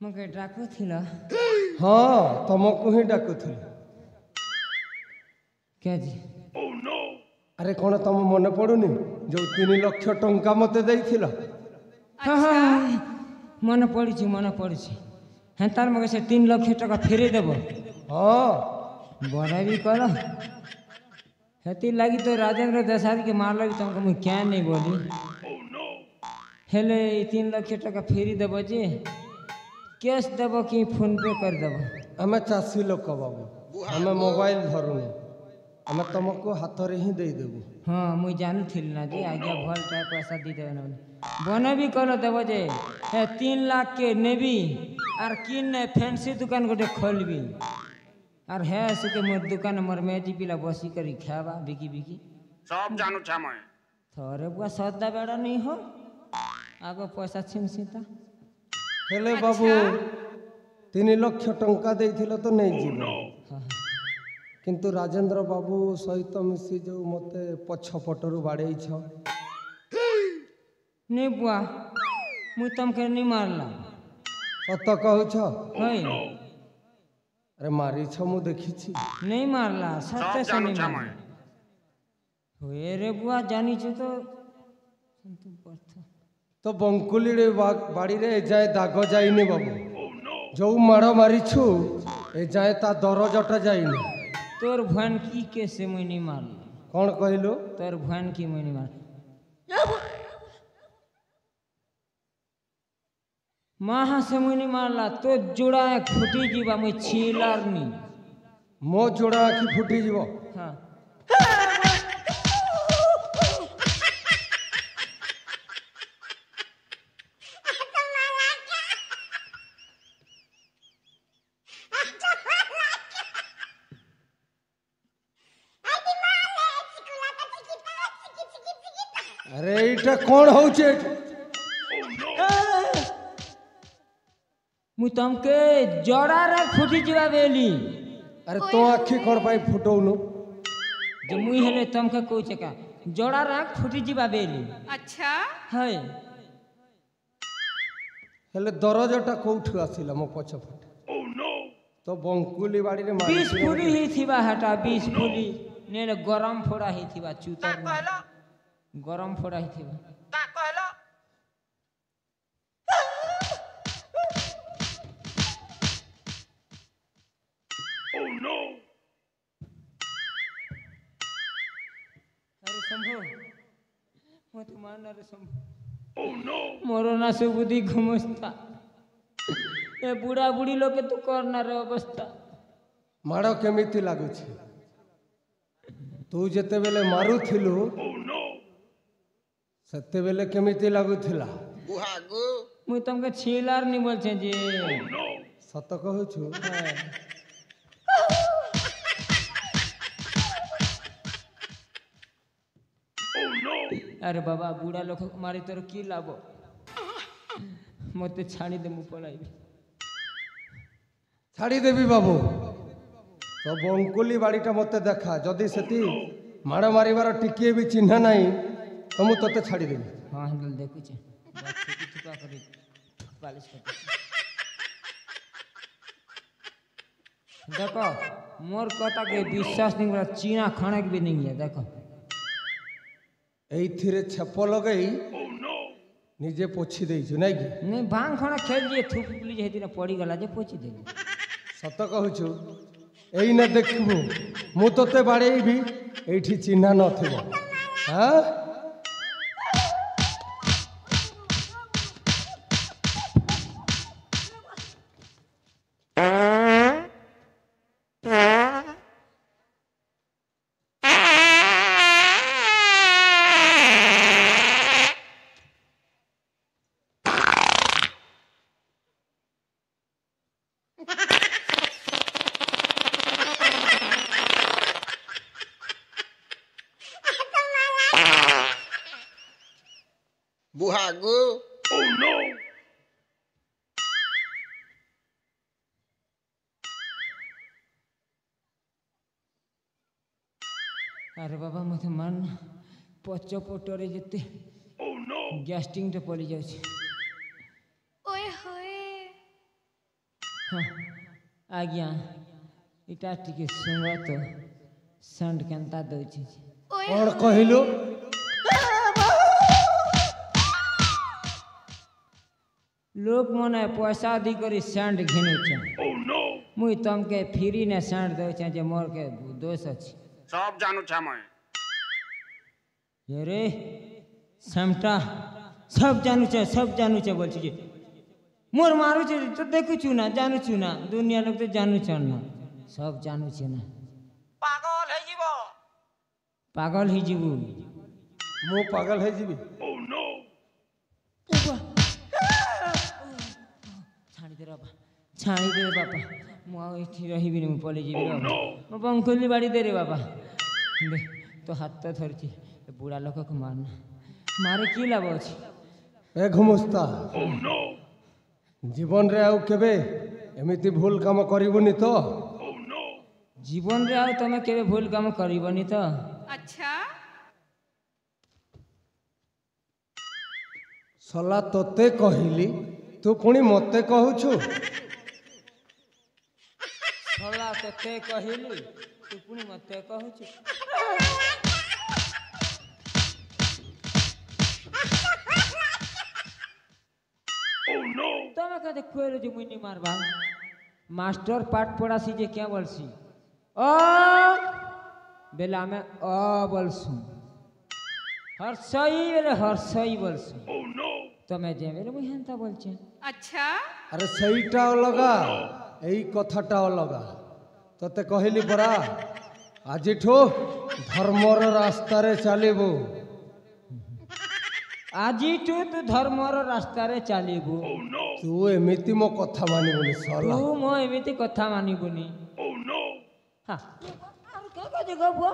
मके डाकुथिल हाँ तुमको ही डाकुथिल क्या जी अरे कौन तुम मन पड़ुनी जो 3 लाख टंका मते देइथिल हाँ हाँ मन पड़ी हाँ तार मगे से 3 लाख टका फेरे देव हाँ बड़ा भी कल हेती लगी तो राजेंद्र देसाई के मारल भी तुमको मुझे क्या नहीं बोली हेले 3 लाख टका फेरी देव जे कैश देव कि फोन पे कर देव आम चाषी लोक बाबू आम मोबाइल धरुनु आम तुमको हाथ रे ही दे देबू हाँ मुझे जानू थी ना जी आज्ञा भल टाइप पैसा दी देवे ना बने भी कल देव जे 3 लाख के नेबी और किन फैंसी दुकान गोटे खोलबी और है सुके मोर दुकान मोर मेजी पिला बसी करी खावा बिकी बिकी सब जानू छा मैं थोड़े बुआ सदा बेड़ा नहीं हो आगो पैसा छिन सीता हेले बाबू 3 लाख टंका देइथिल तो नहीं जीव हाँ किंतु राजेंद्र बाबू सहित मिसी जो मते पछपटरू बाड़े छ नहीं बुआ मुझ तुमके नहीं मारला सत कहू छ है अरे मारी छ मु देखी छी नहीं मारला सब सत्य से जानू नहीं छा मारला मैं हुए रे बुआ जानी छो तो तो बंकुली रे बाड़ी रे ए जाए दाग जाइनी बाबू जो माड़ मारी छु ए जाए ता दरजटा जाइनी तोर भन की के से मुझे नहीं मारला कौन कहलु तोर भन की मुझे नहीं मार महा से मुझे नहीं मारला तो जुड़ा फुटी जीवा मुझे छीलार नहीं मो जोड़ा आखि फुटी जीव हाँ अरे इटा कौन होचे मुझ तुमके जड़ा रे फुटी जीवा बेली अरे तो आखि कौन पाई फुटौनु जो मुई हेले तुमके कोई चका जड़ा रे फुटी जीवा बेली अच्छा है हेले दरजटा कोठु आसिला मो पछ फुट तो बंकुली बाड़ी रे मारी 20 फुली ही थीबा हटा 20 फुली ने गरम फोड़ा ही थीबा चूतर में कहलो गरम फोड़ा ही थीबा का कहलो अरे शंभू मत मारना रे शंभू मोरो ना से बुद्धि घुमस्ता ए बुढ़ा बुढ़ी लोग के तू करना रे अवस्था माड़ केमिति लागुछि तू जेते बेले मारुथिलु सते बेले केमिति लागुथिला बुहागु मुई तुमके छीलार नहीं बोल छे जे सत कहूछु अरे बाबा बुढ़ा लोग मारी तोर की लाभ मते छाड़ी दे मु पलाइबी छाड़ी देवी बाबू तो बंकुली बाड़ीटा मते देखा जदि सेति माड़ मारिबार टिकिए भी चिन्ह नहीं तो मु तते छाड़ी देबी हाँ हम देखु छे चुका कर पालिश कर देखो मोर कथा के विश्वास नहीं बड़ा चीना खाने भी नहीं है देखो एइथिरे छेप लगई निजे पोछि देइछु नै कि नहीं भांग खाना खेल दिए थूक पुली जे हेती ना पड़ी गला जे पोची दे सत कहूछु एई न देखबू मु तते बाड़ेइबी एइठी चिन्ह नथिबो हां बुहागु अरे बाबा मत मान पच पटरे जेते गैस्टिंग तो पड़ी जाଉଛି ओए होए हाँ आज्ञा इटा टिके सुंगा तो सेंट केनता दउछि कौन कहलु लोक मने पैसा दी करी सेंट घिनु छ मुई तमके फ्री ने सेंट दउ छ जे मोर के दोष अछि सब जानू छामय ये रे समटा सब जानू छ बोल छी मोर मारू छ तो देखु छु ना जानू छु ना दुनिया लोग तो जानू छ ना सब जानू छ ना पागल ही जीवू मु पागल है जीवी छाणी दे रे बापा मु एठी रहिबि मु पले जीवि रे मो बंकुली बाड़ी दे रे बापा दे तो हाथ तो धरछि बुढ़ा लोक को मारना मारे की लाभ अछि ए घुमुस्ता जीवन रे आउ केबे एमिति भूल काम करिबुनी तो जीवन रे आउ तमे केबे भूल काम करिबनी तो अच्छा सला तोते कहली तू पुणी मते कहूछु छला तते कहिली तू पुणी मते कहूछु तमे कदे कोइलो जे मुनी मारबा मास्टर पाठ पढ़ासी जे क्या बोलसी ओ बेला में अ बोलसु हर्षई बेले हर्षई बोलसु तमे जे बेले मुई हेंता बोलछे अच्छा अरे सहीटा अलगा एई कथाटा अलगा तोते कहली परा आजिठो धर्मर रास्ता रे चलिबू आजी तू धर्मर रास्ता रे चलिबू तू एमिति मो कथा मानिबुनी सला तू मो एमिति कथा मानिबुनी हां और का कजे गबो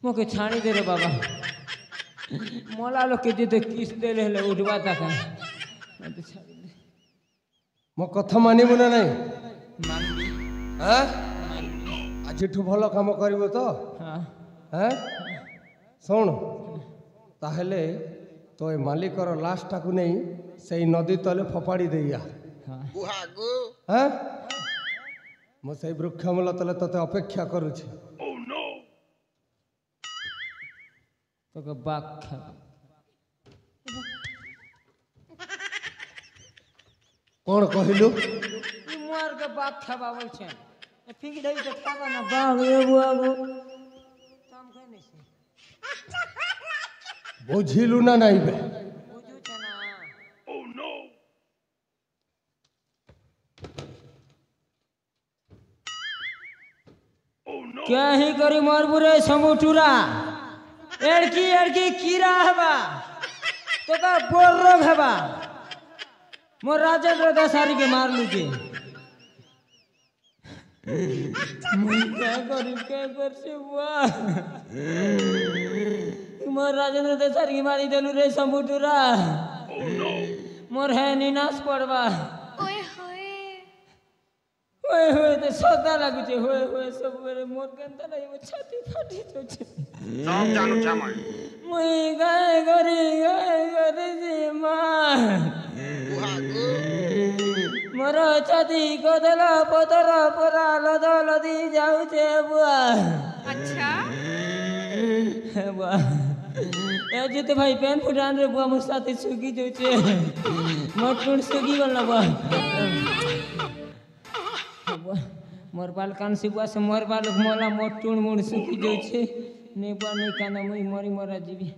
मोके छाणी दे रे बाबा मोला लोग के जे किस दे ले उठवा तक मत छाड़ी दे मो कथा मानिबु ना नहीं मानबी हां आजिठो भलो काम करिवो तो हां हैं सुन ताहले तो ए मालिकर लाशटा को नहीं सही नदी तले फपाड़ी देया हां गुहागु हैं मो सही वृक्षमूल तले तते अपेक्षा करूछि तो के बाक खा कौन कहलु ई मोर के बाक खाबा बोल छे फिक दई तो खाबा ना बाग ए बुआगो काम कने से बुझिलु ना नहीं बे बुझू छ ना क्या ही करी मोर बुरे समुटुरा एड़की कीड़ा हबा तो का बोर रोग हबा मोर राजेंद्र दसारी के मार लुके मुई क्या कर से बुआ मोर राजेंद्र दसारी के मारी देलु रे समुटुरा मोर है निनाश पड़वा ओए होए ओए होए तो सदा लागु छे होए सब मेरे मोर केनता नहीं वो छाती फाटी तो छे सब जानू छामय मुई गाय गरी जी माँ गुहागु मोर छाती कदला पतर परा लद लदी जाऊ छे बुआ अच्छा बुआ ए जिते भाई पेन फुटान रे बुआ मोर साथी सुगी जाऊ छे मोर टुण सुगी गल बुआ मोर बाल कान से बुआ से मोर बाल मोला मोर टुण मुड़ सुगी जाऊ छे ने बुआ नहीं काना मुई मरी मरा जीवी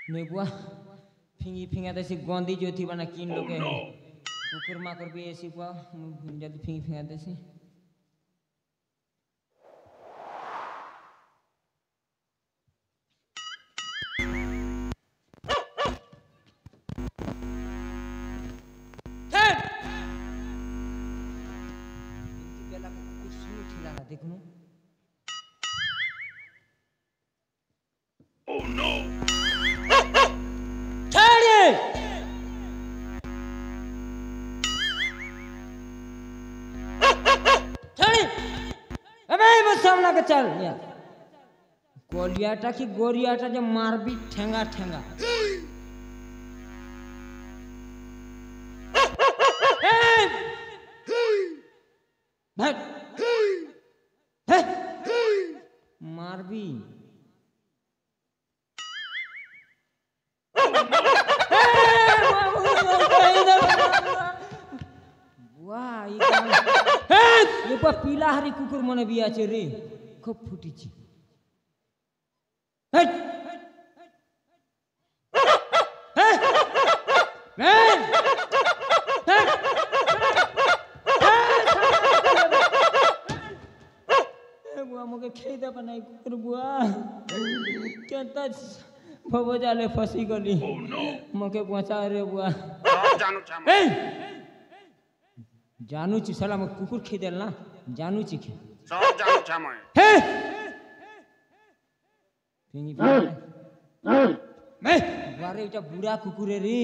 नेबुआ फिंगी फिंगा देसी गोंदी जो थी बना किन लोग है कुकुर माकर भी ऐसी कुआ जब फिंगी फिंगा देसी देखो Oh no! छाड़े छाड़े अबे बस सामना का चल यार गोलियाटा की गोरियाटा जो मार भी ठेंगा ठेंगा भाग मार भी ये पीला हरी कुकुर मने भी आचे रे खूब फुटी छी बुआ मुके खेदा बनाई कुकुर बुआ केता भवो जाले फसी गली मुके पहुंचा रे बुआ जानू छामय जानू ची साला मग कुकुर खेदेल ना जानू ची खे सब जानू छामय हे फिंगी मैं वारे उटा बुरा कुकुर है रे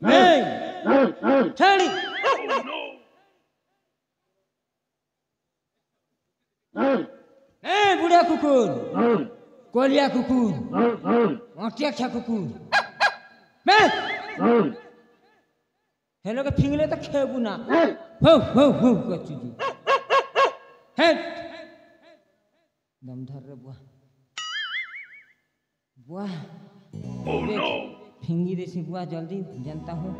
मैं छाड़ी बुढ़ा कुकुर कोलिया कुकुर क्या कुकुर मैं हेलो के फिंगले तो खेबू ना हो कचुजी हे दम धर रे बुआ बुआ फिंगी देसी बुआ जल्दी जानता हूँ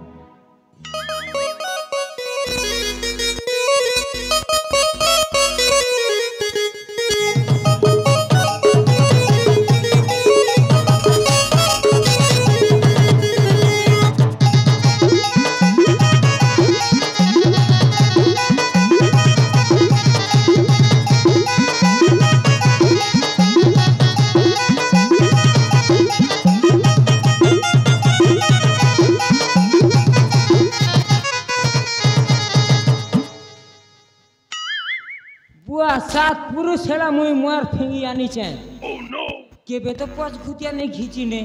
सात पुरुष हेला मुई मार फिंगी आनी चैन के बे तो पांच खुतिया नहीं खींची ने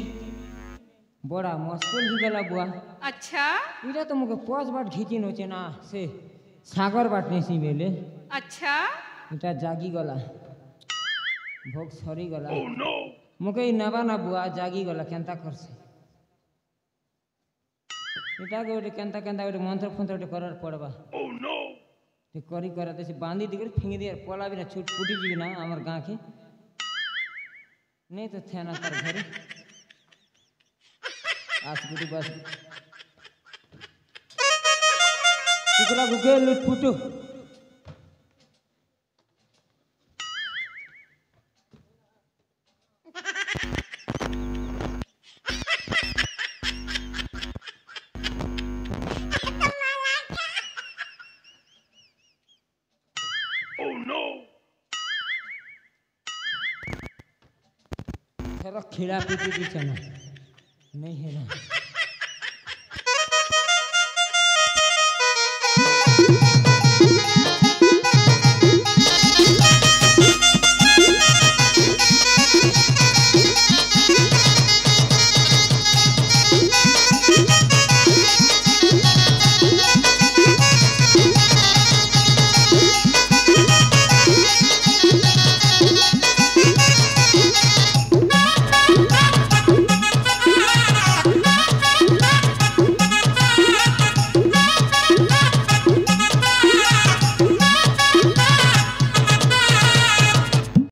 बड़ा मुश्किल ही गला बुआ अच्छा इरा तो मुके पांच बार खींची नोचे ना से सागर बाट नहीं सी बेले अच्छा इटा जागी गला भोग सरी गला मुके ई नबा ना बुआ जागी गला केंता कर से इटा गोटे केंता केंता गोटे मंत्र फंत्र गोटे करर पड़बा ते करी करते से बांधी दी फिंगी दी पला भी ना छूट फूटी जी ना हमार गाँ के नहीं तो थे ना कर घरे आसपुटी बस कुकरा गुगे लुट फुटू खिला पीटी भी चना नहीं है ना